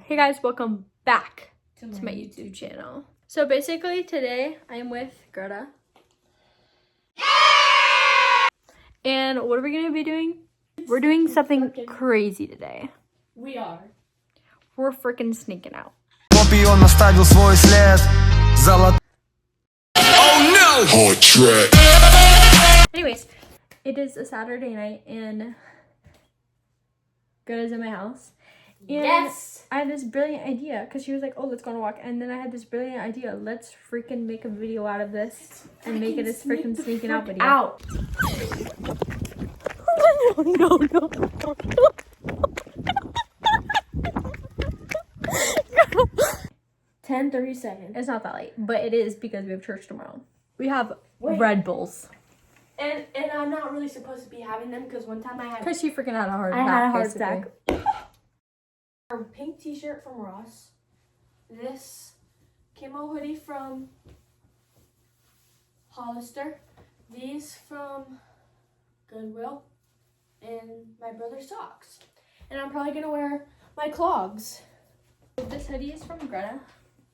Hey guys, welcome back to my YouTube channel. So basically today I am with Greta. And what are we gonna be doing? We're doing something crazy today. We're freaking sneaking out. Oh no! Hot track. Anyways, it is a Saturday night and Greta's in my house. And yes! I had this brilliant idea because she was like, oh, let's go on a walk. And then I had this brilliant idea. Let's freaking make a video out of this and make it a freaking sneaking out video. Out! No. 10:30 seconds. It's not that late, but it is because we have church tomorrow. We have Red Bulls. And I'm not really supposed to be having them because one time I had... Because she freaking had a heart attack. I had a heart attack. Our pink t-shirt from Ross. This camo hoodie from Hollister. These from Goodwill. And my brother's socks. And I'm probably going to wear my clogs. This hoodie is from Greta.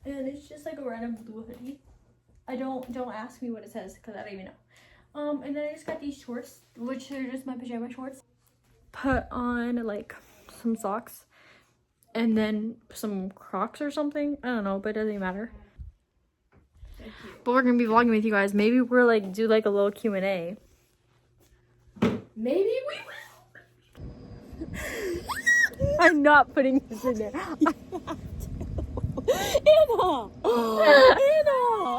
And it's just like a random blue hoodie. Don't ask me what it says because I don't even know. And then I just got these shorts, which are just my pajama shorts. Put on like some socks. And then some Crocs or something. I don't know, but it doesn't matter. But we're gonna be vlogging with you guys. Maybe we're like do like a little Q&A. Maybe we will. I'm not putting this in there. Anna! Anna!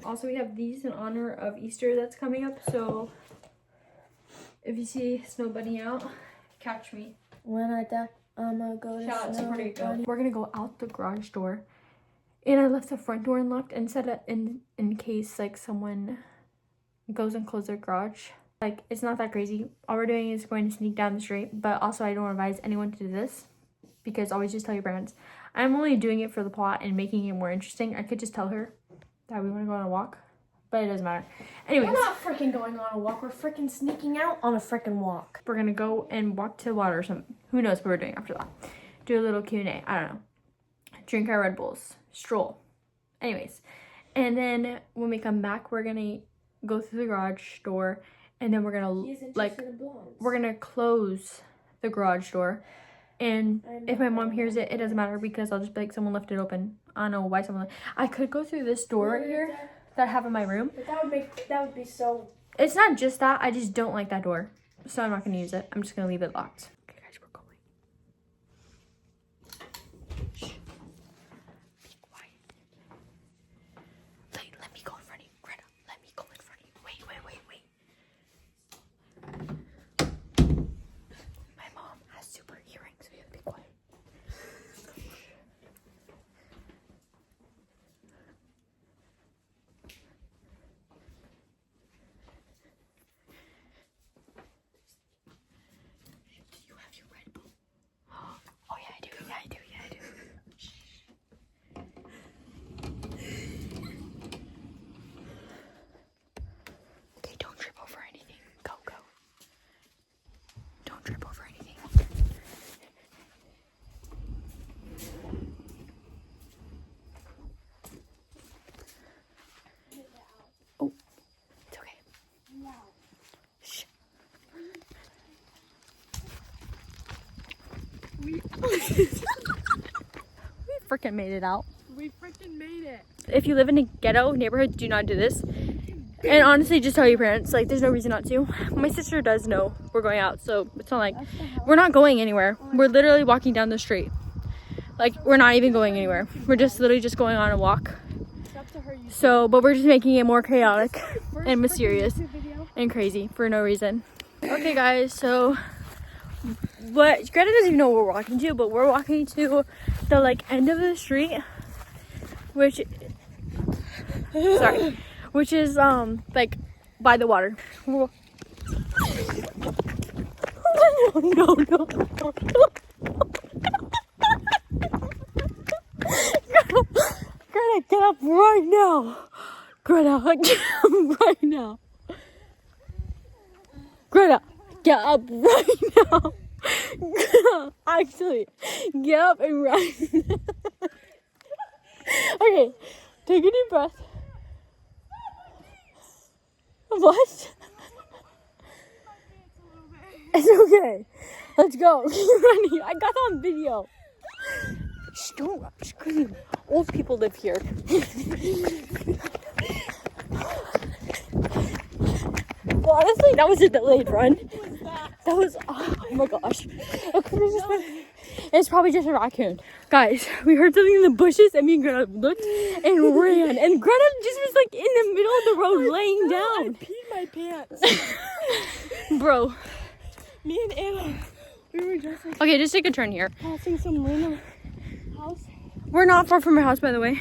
Also, we have these in honor of Easter that's coming up. So if you see Snow Bunny out, catch me. When I die, I'm gonna go to Shout out to Snow Puerto Rico. Bunny. We're gonna go out the garage door, and I left the front door unlocked and set it in case like someone goes and closes their garage. Like, it's not that crazy. All we're doing is going to sneak down the street, but also I don't advise anyone to do this because always just tell your parents. I'm only doing it for the plot and making it more interesting. I could just tell her that we want to go on a walk, but it doesn't matter. Anyways, We're not freaking going on a walk. We're freaking sneaking out on a freaking walk. we're gonna go and walk to the water or something. Who knows what we're doing after that? Do a little Q&A. I don't know. Drink our Red Bulls. Stroll. Anyways, and then when we come back, we're gonna go through the garage door, and then we're gonna like we're gonna close the garage door. And if my mom hears it, it doesn't matter because I'll just be like, someone left it open. I don't know why someone. I could go through this door right here that I have in my room. But that would be so. It's not just that. I just don't like that door, so I'm not gonna use it. I'm just gonna leave it locked. Okay, guys, we're going. Shh. Be quiet. Let me go in front of you, Greta. Let me go in front of you. Wait. My mom has super hearing, so you have to be quiet. Do you have your Red Bull? Oh yeah, I do. Shh. Okay, don't trip over anything. Go. Don't trip over anything. Oh, it's okay. Shh. We freaking made it out. We freaking made it. If you live in a ghetto neighborhood, do not do this. And honestly, just tell your parents. Like, there's no reason not to. My sister does know we're going out, so it's not like we're not going anywhere. We're literally walking down the street. Like, we're not even going anywhere. We're just literally just going on a walk. So, but we're just making it more chaotic and mysterious and crazy for no reason. Okay, guys, so what Greta doesn't even know what we're walking to, but we're walking to the like end of the street, which is like by the water. No. Greta, get up right now. Greta, get up right now. Greta, get up right now. Actually, get up and run. Okay, take a deep breath. What? It's okay. Let's go. Keep running. I got on video. Shh, don't scream. Old people live here. Well, honestly, that was a delayed run. That was, oh my gosh. It's probably just a raccoon. Guys, we heard something in the bushes and me and Greta looked and ran. And Greta just was like in the middle of the road laying down. I peed my pants. Bro. Me and Anna, we were just like Okay, just take a turn here. passing some random house. We're not far from our house, by the way.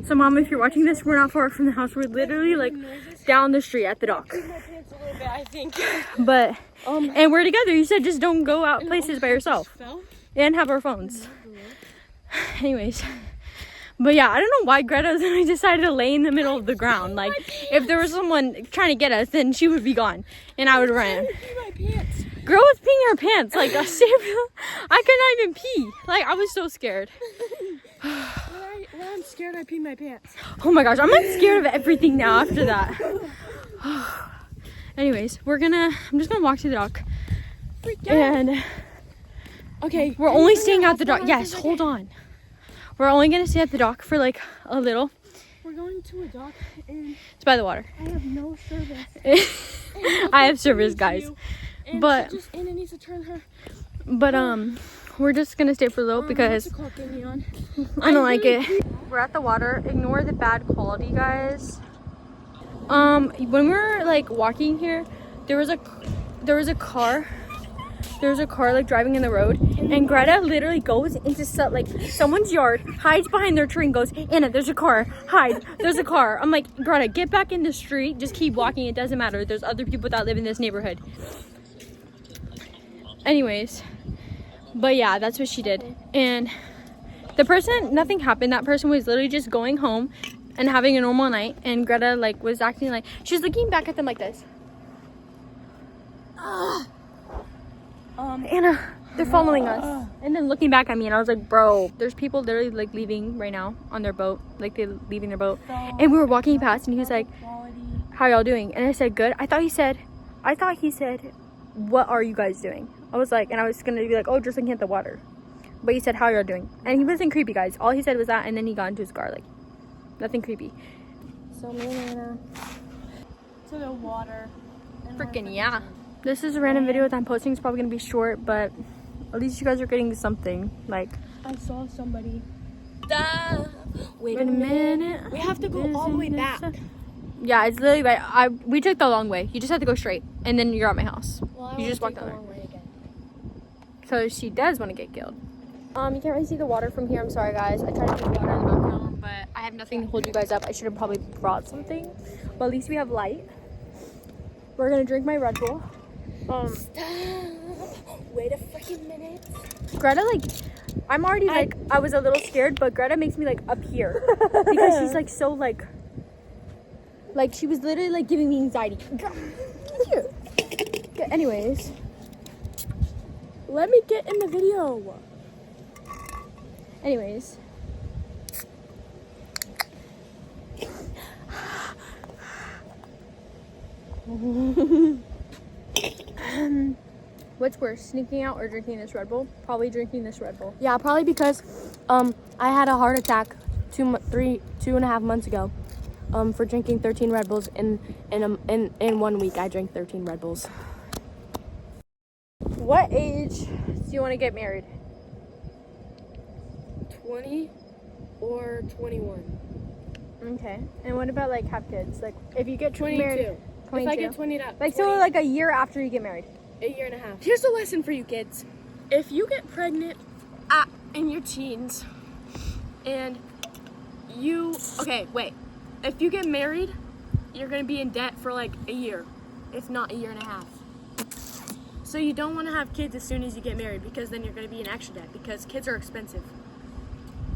So, Mom, if you're watching this, we're not far from the house. We're literally like down the street at the dock. My pants a little bit, I think. But, and we're together. You said just don't go out places by yourself Fell? and have our phones. Anyways. But yeah, I don't know why Greta literally decided to lay in the middle of the ground. Like, if there was someone trying to get us, then she would be gone and I would run. I peed my pants. Girl was peeing her pants. Like, I could not even pee. Like, I was so scared. When I'm scared, I pee my pants. Oh my gosh, I'm like scared of everything now after that. Anyways, I'm just gonna walk to the dock. And Okay, we're only staying at the dock. Yes, hold on. We're only gonna stay at the dock for like a little. We're going to a dock and It's by the water. I have no service. I have service, guys. And But Anna needs to turn her. we're just gonna stay for a little because what's it called, getting on? I don't like it. We're at the water. Ignore the bad quality, guys. When we were like walking here, there was a car like driving in the road, and Greta literally goes into someone's yard, hides behind their tree, and goes, Anna, there's a car, hide, there's a car. I'm like, Greta, get back in the street, just keep walking, it doesn't matter, there's other people that live in this neighborhood. Anyways, but yeah, that's what she did. And the person, nothing happened. That person was literally just going home and having a normal night, and Greta like was acting like she was looking back at them like this. Anna, they're following us. And then looking back at me, and I was like, bro, there's people literally like leaving right now on their boat, like they're leaving their boat. And we were walking past, and he was like, how y'all doing? And I said, good. I thought he said, what are you guys doing? I was like, and I was gonna be like, oh, just looking at the water. But he said, how y'all doing? And he wasn't creepy, guys. All he said was that, and then he got into his car, like, nothing creepy. So me and Anna to the water. Freaking yeah. This is a random video that I'm posting. It's probably gonna be short, but at least you guys are getting something. Like, I saw somebody. Wait a minute. We have to go all the way back. Yeah, it's literally right. We took the long way. You just have to go straight, and then you're at my house. Well, You just walk down there. way again. So she does want to get killed. You can't really see the water from here. I'm sorry, guys. I tried to put water in the background, but I have nothing to hold you guys up. I should have probably brought something, but at least we have light. We're gonna drink my Red Bull. Wait a freaking minute. Greta, like, I'm already like, I was a little scared, but Greta makes me like up here because she's like so like she was literally like giving me anxiety. Here. Okay, anyways, Let me get in the video. anyways. What's worse, sneaking out or drinking this Red Bull? Probably drinking this Red Bull. Yeah, probably because I had a heart attack 2.5 months ago for drinking 13 Red Bulls in 1 week. I drank 13 Red Bulls. What age do you want to get married? 20 or 21. Okay. And what about like have kids? Like if you get 22. married, 22. If I get 20 up, Like so like a year after you get married. a year and a half. Here's a lesson for you kids. If you get pregnant in your teens and if you get married, you're gonna be in debt for like a year, if not a year and a half. So you don't want to have kids as soon as you get married because then you're gonna be in extra debt because kids are expensive.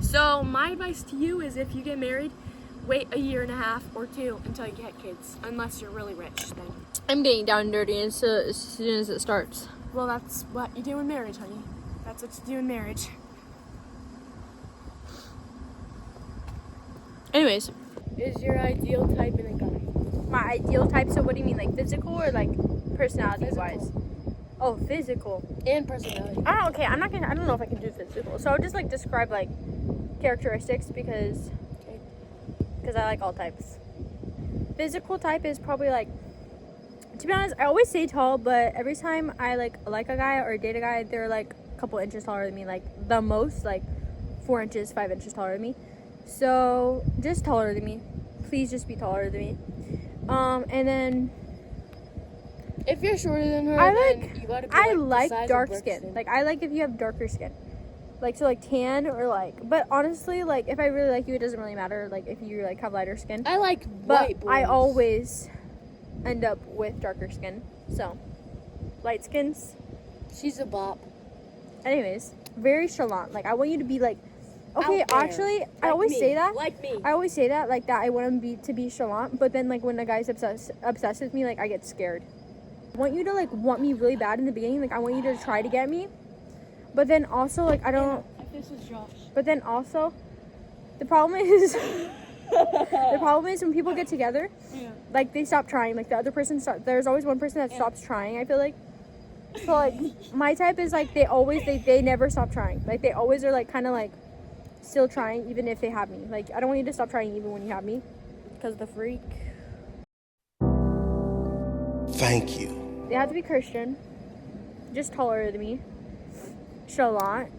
So my advice to you is if you get married, wait a year and a half or 2 until you get kids, unless you're really rich then. I'm getting down and dirty as soon as it starts. Well, that's what you do in marriage, honey. That's what you do in marriage. Anyways, Is your ideal type in a guy? my ideal type. So what do you mean, like physical or like personality wise? Oh, physical. And personality. Okay, I don't know if I can do physical. So I'll just like describe like characteristics because I like all types. Physical type is probably like, to be honest, I always say tall, but every time I like a guy or date a guy, they're like a couple inches taller than me, like the most, like 4 inches, 5 inches taller than me. So just taller than me. Please just be taller than me. And then If you're shorter than her, I then like you gotta be I the like size of dark Brixton. skin. Like I like if you have darker skin. Like so like tan or like, but honestly, like if I really like you, it doesn't really matter like if you like have lighter skin. I like But white boys. I always end up with darker skin. So light skins. She's a bop. Anyways, very chalant. Like I want you to be like, okay, Out there. actually, I Like always me. say that. Like me. I always say that, like that I want him to be chalant, but then like when a guy's obsessed with me, like I get scared. I want you to like want me really bad in the beginning, like I want you to try to get me, but then also like I don't. This is Josh. But then also, the problem is, when people get together, like they stop trying. Like the other person there's always one person that stops trying. I feel like. So like my type is like they never stop trying. Like they always are like kind of like still trying even if they have me. Like I don't want you to stop trying even when you have me, because the freak. Thank you. They have to be Christian, just taller than me, chalant.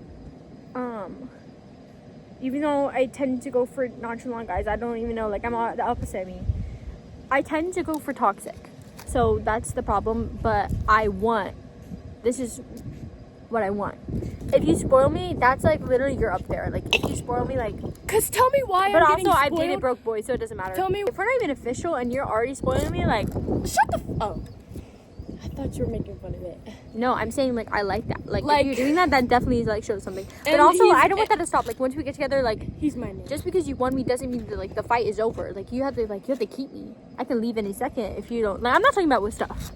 Even though I tend to go for nonchalant guys, I don't even know. Like I'm the opposite of me. I tend to go for toxic, so that's the problem. But this is what I want. If you spoil me, that's like literally you're up there. Like if you spoil me, like. Cause tell me why But I'm also, getting I've spoiled. dated broke boys, so it doesn't matter. Tell me- if we're not even official and you're already spoiling me, like, Shut the. Oh. I thought you were making fun of it. no, I'm saying like I like that. Like Like- if you're doing that, that definitely like shows something. But And also, he's- I don't want that to stop. Like once we get together, like He's my man. just because you won me doesn't mean that like the fight is over. Like you have to keep me. I can leave any second if you don't. Like I'm not talking about with stuff.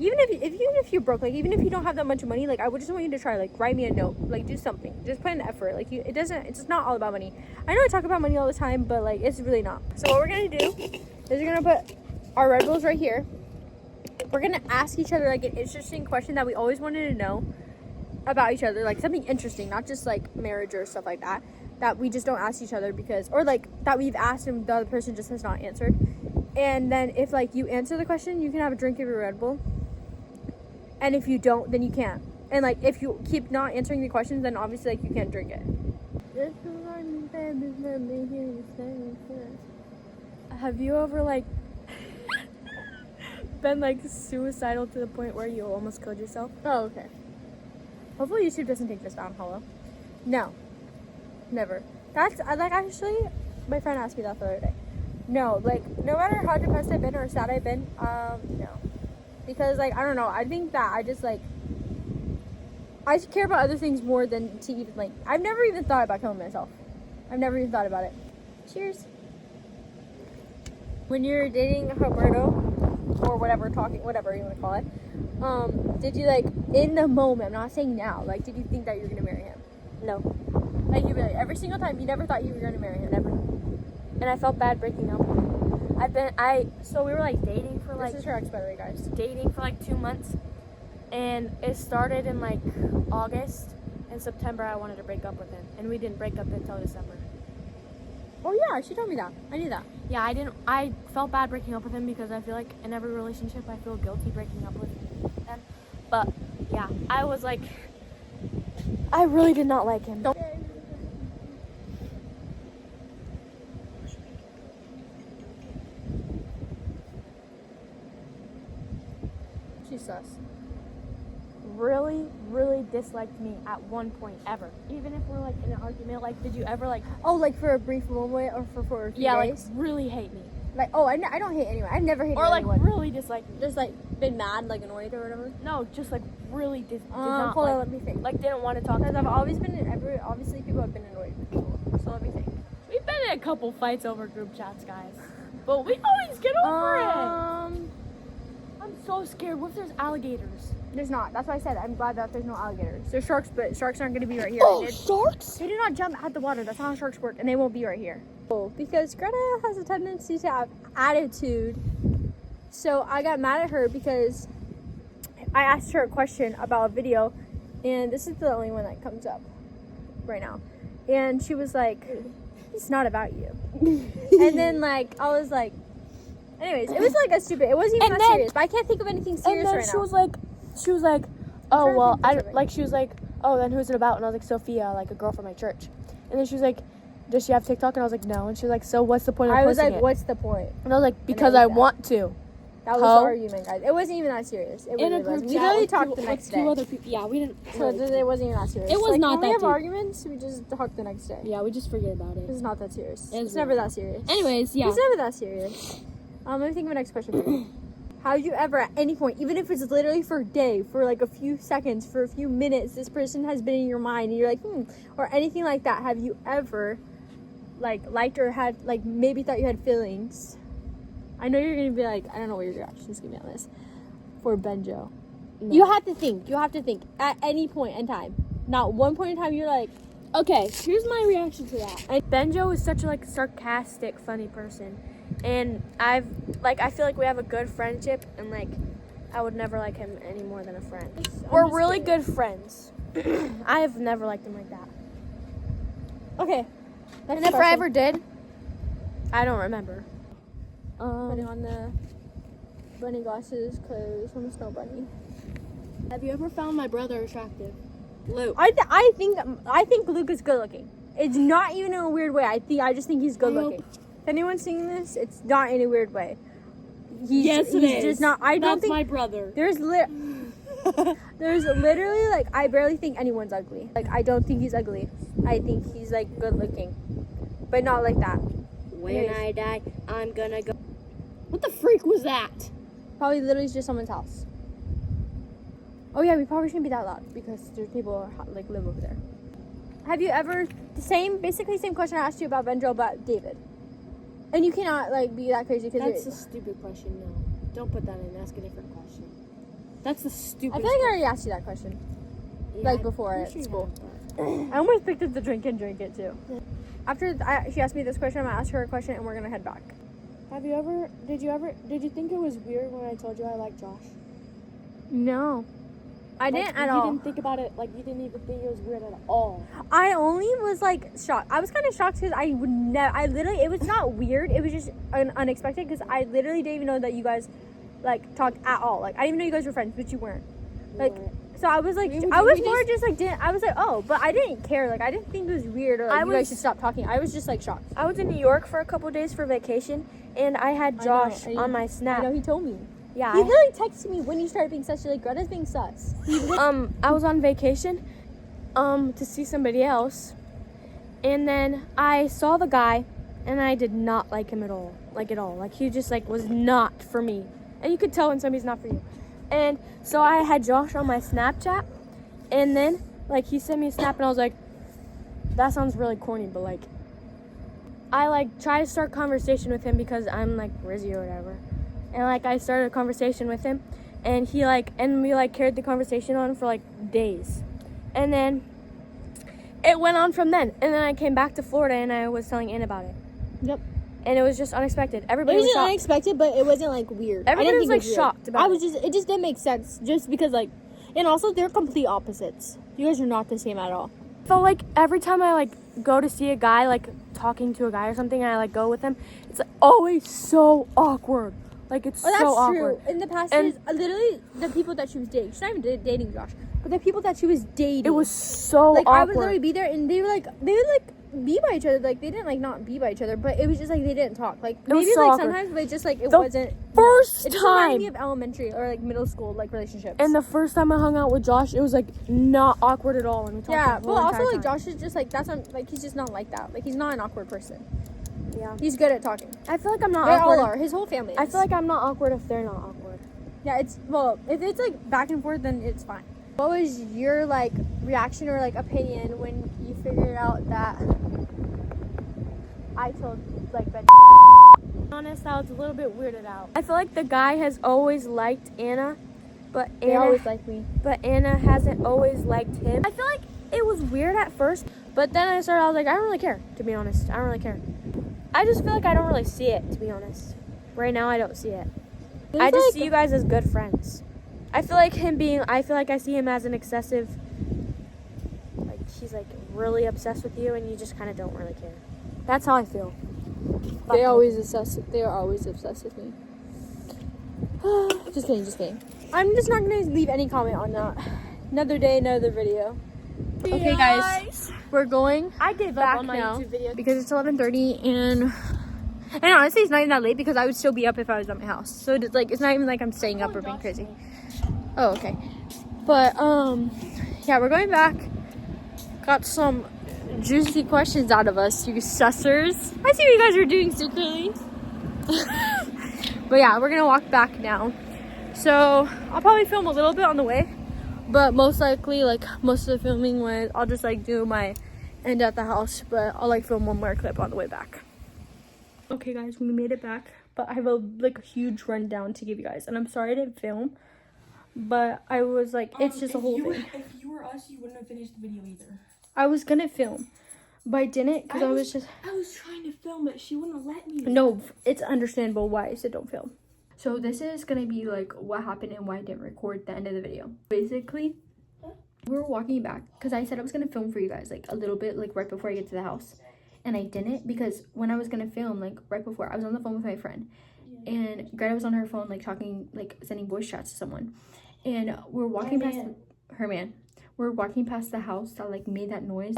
Even if you're broke, like even if you don't have that much money, like I would just want you to try, like write me a note, like do something, just put in effort. Like it's not all about money. I know I talk about money all the time, but like it's really not. So what we're gonna do is we're gonna put our Red Bulls right here. We're gonna ask each other like an interesting question that we always wanted to know about each other, like something interesting, not just like marriage or stuff like that we just don't ask each other or like that we've asked and the other person just has not answered. And then if like you answer the question, you can have a drink of your Red Bull. And if you don't, then you can't. And like if you keep not answering the questions, then obviously like you can't drink it. Have you ever like been like suicidal to the point where you almost killed yourself? Oh, okay. Hopefully YouTube doesn't take this down, hello. No. Never. That's like actually my friend asked me that the other day. No, like no matter how depressed I've been or sad I've been, no. Because like I don't know, I think that I just care about other things more than to even like I've never even thought about killing myself. I've never even thought about it. Cheers. When you're dating Roberto or whatever you want to call it, did you like in the moment, I'm not saying now, like did you think that you were gonna marry him? No. Like you really every single time you never thought you were gonna marry him? Never. And I felt bad breaking up. So we were like dating for like This is her ex, by the way, guys. dating for like 2 months, and it started in like August. In September, I wanted to break up with him, and we didn't break up until December. Oh yeah, she told me that. I knew that. Yeah, I felt bad breaking up with him because I feel like in every relationship I feel guilty breaking up with them. But yeah, I was like, I really did not like him. She's sus. Really disliked me at one point ever. Even if we're like in an argument, like did you ever like Oh, like for a brief moment or for a few days? like really hate me Like oh, I don't hate anyone. I've never hated or like anyone. really dislike me? Just like been mad, like annoyed or whatever. No, just like really did not Hold on, like, let me think. like didn't want to talk to Because me. I've always been obviously people have been annoyed with people. So let me think. We've been in a couple fights over group chats, guys, but we always get over it. I'm so scared. What if there's alligators? There's not. That's why I said I'm glad that there's no alligators. There's sharks, but sharks aren't going to be right here. Oh, sharks? They do not jump at the water. That's not how sharks work, and they won't be right here. Because Greta has a tendency to have attitude. So I got mad at her because I asked her a question about a video, and this is the only one that comes up right now. And she was like, "It's not about you." And then like I was like, anyways, it was like a stupid. It wasn't even that serious. But I can't think of anything serious right now. she was like, oh trying to well, think I of it. like she was like, oh then who's it about? And I was like, Sophia, like a girl from my church. And then she was like, does she have TikTok? And I was like, no. And she was like, so what's the point of I was posting like, it? "What's the point?" And I was like, because like I that. want to. That was the argument, guys. It wasn't even that serious. It really was. We literally talked the next day. Two other people. Yeah, we didn't. So it wasn't even that serious. It was like, not when that we have deep. arguments, we just talk the next day. Yeah, we just forget about it. It's not that serious. It's It's never that serious. Anyways, yeah. It's never that serious. Let me think of a next question for you. Have you ever, at any point, even if it's literally for a day, for like a few seconds, for a few minutes, this person has been in your mind, and you're like, or anything like that, have you ever, like, liked or had, like, maybe thought you had feelings? I know you're gonna be like, I don't know what your reaction's gonna be on this. For Benjo. No. You have to think. You have to think. At any point in time. Not one point in time you're like, Okay, here's my reaction to that. Benjo is such a like sarcastic, funny person, and I feel like we have a good friendship, and like I would never like him any more than a friend. We're really good friends. I have never liked him like that. okay. And if I ever did, I don't remember. Putting on the bunny glasses, clothes from the snow bunny. Have you ever found my brother attractive? Luke. I think Luke is good looking. It's not even in a weird way. I just think he's good looking. If anyone's seeing this, it's not in a weird way. He's just not. I don't think my brother. there's literally like I barely think anyone's ugly. Like I don't think he's ugly. I think he's like good looking, but not like that. When Anyways. I die, I'm gonna go. What the freak was that? Probably literally just someone's house. Oh yeah, we probably shouldn't be that loud because there's people like live over there. Have you ever basically same question I asked you about Benjo about David? And you cannot like be that crazy because That's a stupid question. No, don't put that in. Ask a different question. That's the I stupidest. feel like I already asked you that question like before at school. I almost picked up the drink and drank it too. After she asked me this question, I'm gonna ask her a question and we're gonna head back. Did you think it was weird when I told you I like Josh? No, I didn't at you all. You didn't think about it, like you didn't even think it was weird at all. I only was like shocked. I was kind of shocked because I would never. I literally, it was not weird. It was just unexpected because I literally didn't even know that you guys like talk at all. Like I didn't even know you guys were friends, but you weren't. Like, so I was like, I was more just like, I was like, oh, but I didn't care. Like I didn't think it was weird or like you guys should stop talking. I was just like shocked. I was in New York for a couple days for vacation, and I had Josh on my Snap. I know he told me. Yeah. He literally texted me when you started being sus. You're like, Greta's being sus. I was on vacation, to see somebody else, and then I saw the guy, and I did not like him at all. Like he just like was not for me, and you could tell when somebody's not for you. And so I had Josh on my Snapchat, and then like he sent me a snap, and I was like, that sounds really corny, but like I like try to start conversation with him because I'm like Rizzy or whatever. And like I started a conversation with him, and we carried the conversation on for like days, and then it went on from then. And then I came back to Florida, and I was telling Ann about it. Yep. And it was just unexpected. Everybody It was was shocked. unexpected, but it wasn't like weird. Everybody I didn't was think like it weird. shocked about it. It just didn't make sense just because like, and also they're complete opposites. You guys are not the same at all. I felt like every time I like go to see a guy, like talking to a guy or something, and I like go with him, it's like always so awkward. Like it's Oh, that's so awkward. true. In the past And- years, literally the people that she was dating, she's not even dating Josh, but the people that she was dating, It was so like I would awkward. literally be there, and they would be by each other. Like they didn't like not be by each other, but it was just like they didn't talk. Like It was maybe so like awkward. sometimes, but just like it The wasn't. first it just reminded time. me of elementary or like middle school like relationships. And the first time I hung out with Josh, it was like not awkward at all. And we talked yeah, the but whole also entire like time. Josh is just like that's not like he's just not like that. Like he's not an awkward person. Yeah. He's good at talking. I feel like I'm not They awkward. all are. His whole family. I is. feel like I'm not awkward if they're not awkward. Yeah, if it's like back and forth, then it's fine. What was your like reaction or like opinion when you figured out that I told like Ben? Honest, I was a little bit weirded out. I feel like the guy has always liked Anna, But They always like me. But Anna hasn't always liked him. I feel like it was weird at first, but then I was like, I don't really care, to be honest. I don't really care. I just feel like I don't really see it, to be honest. Right now, I don't see it. I just see you guys as good friends. I feel like I see him as an excessive, like, he's like really obsessed with you and you just kind of don't really care. That's how I feel. They are always obsessed with me. Just kidding. I'm just not gonna leave any comment on that. Another day, another video. Okay, guys, we're going. I gave back up on my now YouTube video because it's 11:30 and honestly, it's not even that late because I would still be up if I was at my house. So it's like it's not even like I'm staying up or being crazy. Oh, okay. But yeah, we're going back. Got some juicy questions out of us, you sussers. I see what you guys are doing secretly. But yeah, we're gonna walk back now. So I'll probably film a little bit on the way, but most likely, like most of the filming when I'll just like do my end at the house, but I'll like film one more clip on the way back. Okay guys, we made it back, but I have a huge rundown to give you guys, and I'm sorry I didn't film, but I was like, it's just a whole thing. If you were us, you wouldn't have finished the video either. I was gonna film, but I didn't because I was trying to film it. She wouldn't let me. No, it's understandable why I said don't film. So this is gonna be like what happened and why I didn't record the end of the video. Basically, we were walking back because I said I was gonna film for you guys like a little bit, like right before I get to the house, and I didn't because when I was gonna film, like right before, I was on the phone with my friend, and Greta was on her phone like talking, like sending voice chats to someone, and we're walking past her man. We're walking past the house that like made that noise.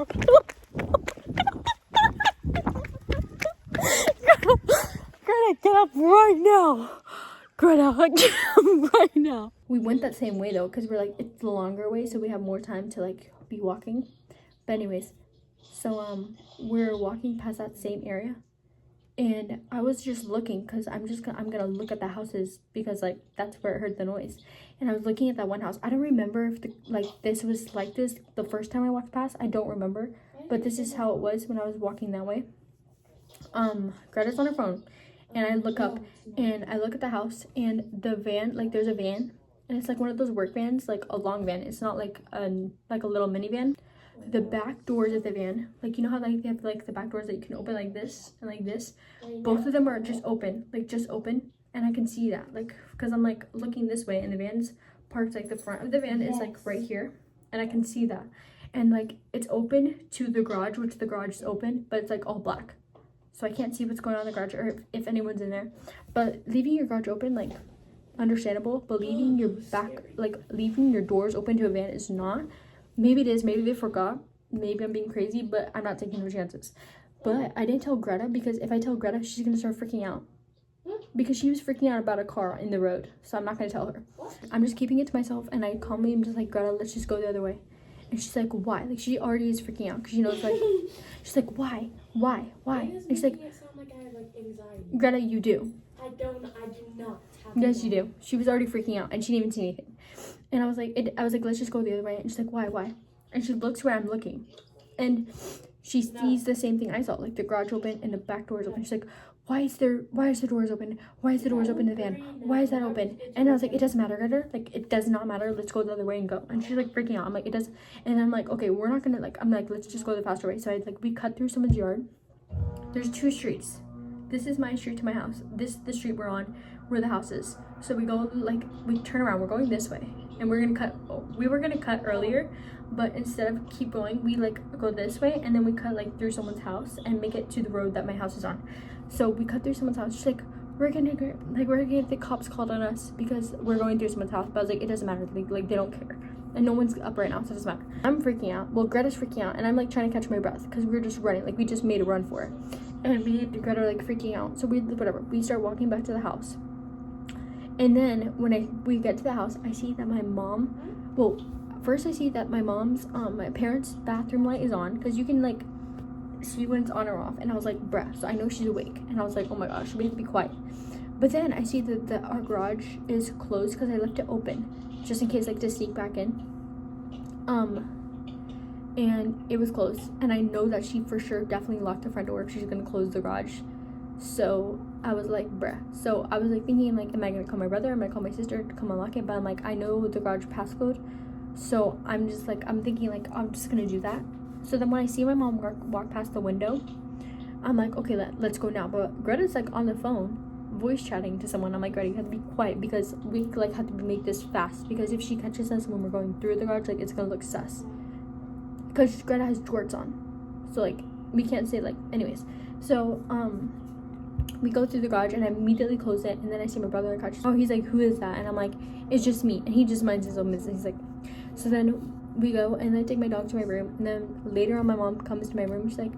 Greta, get up right now. Greta, get up right now. We went that same way though, because we're like, it's the longer way, so we have more time to like be walking. But anyways, so we're walking past that same area, and I was just looking because I'm gonna look at the houses because like that's where I heard the noise. And I was looking at that one house. I don't remember if this was like this the first time I walked past. I don't remember, but this is how it was when I was walking that way. Greta's on her phone, and I look up and I look at the house, and the van, like there's a van, and it's like one of those work vans, like a long van. It's not like a little minivan. The back doors of the van, like you know how like they have like the back doors that you can open like this and like this, both of them are just open, and I can see that like because I'm like looking this way, and the van's parked like the front of the van is like right here, and I can see that, and like it's open to the garage, which the garage is open, but it's like all black, so I can't see what's going on in the garage or if anyone's in there. But leaving your garage open, like understandable, but leaving your leaving your doors open to a van is not. Maybe it is, maybe they forgot, maybe I'm being crazy, but I'm not taking no chances. But I didn't tell Greta because if I tell Greta, she's gonna start freaking out. Because she was freaking out about a car in the road, so I'm not gonna tell her. I'm just keeping it to myself, and I calmly am just like, Greta, let's just go the other way. And she's like, why? Like she already is freaking out because she knows like, she's like, why? And she's like, It sound like I have like anxiety. Greta, you do. I do not have Yes, you do. She was already freaking out, and she didn't even see anything. And I was like, let's just go the other way. And she's like, why? And she looks where I'm looking, and she sees the same thing I saw, like the garage open and the back doors open. She's like, why is the doors open? Why is the doors open in the van? Why is that open? And I was like, it doesn't matter, Greta. Like, it does not matter. Let's go the other way and go. And she's like freaking out. I'm like, it does. And I'm like, okay, we're not gonna like. I'm like, let's just go the faster way. So we cut through someone's yard. There's two streets. This is my street to my house. This the street we're on, where the house is. So we go we turn around. We're going this way, and we're gonna cut. We were gonna cut earlier, but instead of keep going, we go this way, and then we cut through someone's house and make it to the road that my house is on. So we cut through someone's house. She's like, we're gonna get the cops called on us because we're going through someone's house. But I was like, it doesn't matter. Like they don't care, and no one's up right now, so it doesn't matter. I'm freaking out. Well, Greta's freaking out, and I'm trying to catch my breath because we were just running. We just made a run for it, and me and Greta are freaking out. So we start walking back to the house. And then when we get to the house, I see that my mom, first I see that my mom's, my parents' bathroom light is on, because you can see when it's on or off. And I was like, bruh, so I know she's awake. And I was like, oh my gosh, we have to be quiet. But then I see that our garage is closed because I left it open, just in case to sneak back in. And it was closed. And I know that she for sure definitely locked the front door if she's gonna close the garage. So I was like, bruh. So I was like thinking, like, am I gonna call my brother? Am I gonna call my sister to come unlock it? But I'm like, I know the garage passcode. So I'm just like, I'm thinking like, I'm just gonna do that. So then when I see my mom walk past the window, I'm like, okay, let's go now. But Greta's like on the phone, voice chatting to someone. I'm like, Greta, you have to be quiet because we like have to make this fast. Because if she catches us when we're going through the garage, like it's gonna look sus. Because Greta has jorts on. So like, we can't say like, anyways. So, we go through the garage and I immediately close it, and then I see my brother in the couch. Oh, he's like, who is that? And I'm like, it's just me. And he just minds his own business. He's like, so then we go and I take my dog to my room, and then later on my mom comes to my room. She's like,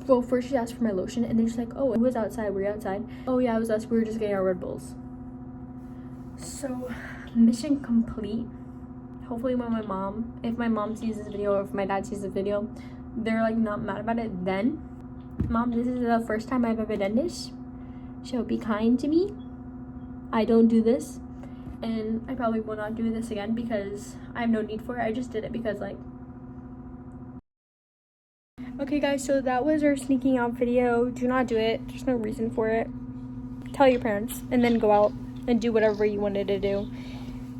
well, first she asked for my lotion, and then she's like, oh, who was outside? Were you outside? Oh yeah, it was us. We were just getting our Red Bulls. So mission complete. Hopefully when if my mom sees this video, or if my dad sees the video, they're like not mad about it. Then, Mom, this is the first time I've ever done this. So be kind to me. I don't do this, and I probably will not do this again because I have no need for it. I just did it because like. Okay guys, so that was our sneaking out video. Do not do it. There's no reason for it. Tell your parents and then go out and do whatever you wanted to do.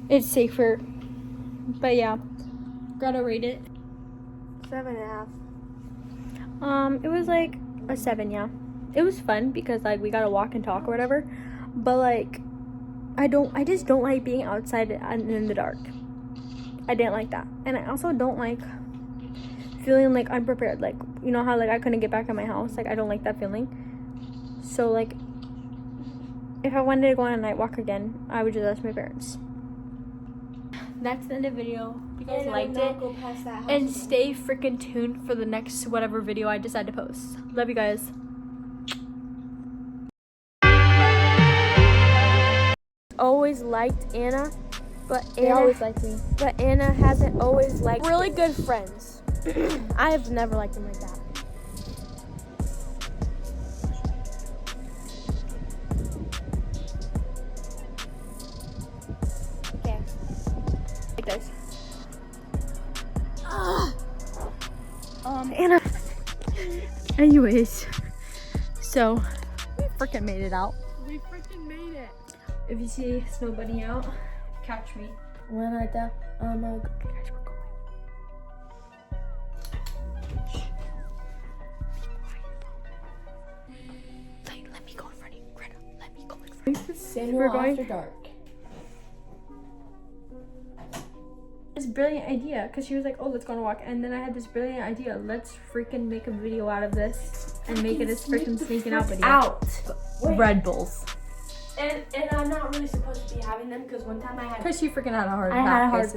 It's safer. But yeah, gotta rate it 7.5. It was like a 7, yeah. It was fun because like we gotta walk and talk or whatever. But like I just don't like being outside and in the dark. I didn't like that. And I also don't like feeling like unprepared. Like, you know how like I couldn't get back in my house? Like I don't like that feeling. So like if I wanted to go on a night walk again, I would just ask my parents. That's the end of the video. If you guys liked it, and stay freaking tuned for the next whatever video I decide to post. Love you guys. Always liked Anna, but They always like me. But Anna hasn't always liked really good friends. I have never liked them like that. Okay. Like this. Anna. Anyways, so we freaking made it out. We freaking made it. If you see Snow Bunny out, catch me. When I die, I'm a. Guys, we're going. Let me go in front of you, Greta. Let me go in front of you. Samuel We're going- After Dark. This brilliant idea, because she was like, oh, let's go on a walk, and then I had this brilliant idea, let's freaking make a video out of this and make it a freaking sneaking out video. Out. Red Bulls. And I'm not really supposed to be having them because one time I had. Because she freaking had a heart I attack. had a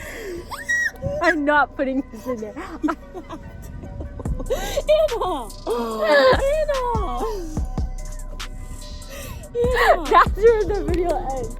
heart. I'm not putting this in there. Anna. That's where the video ends.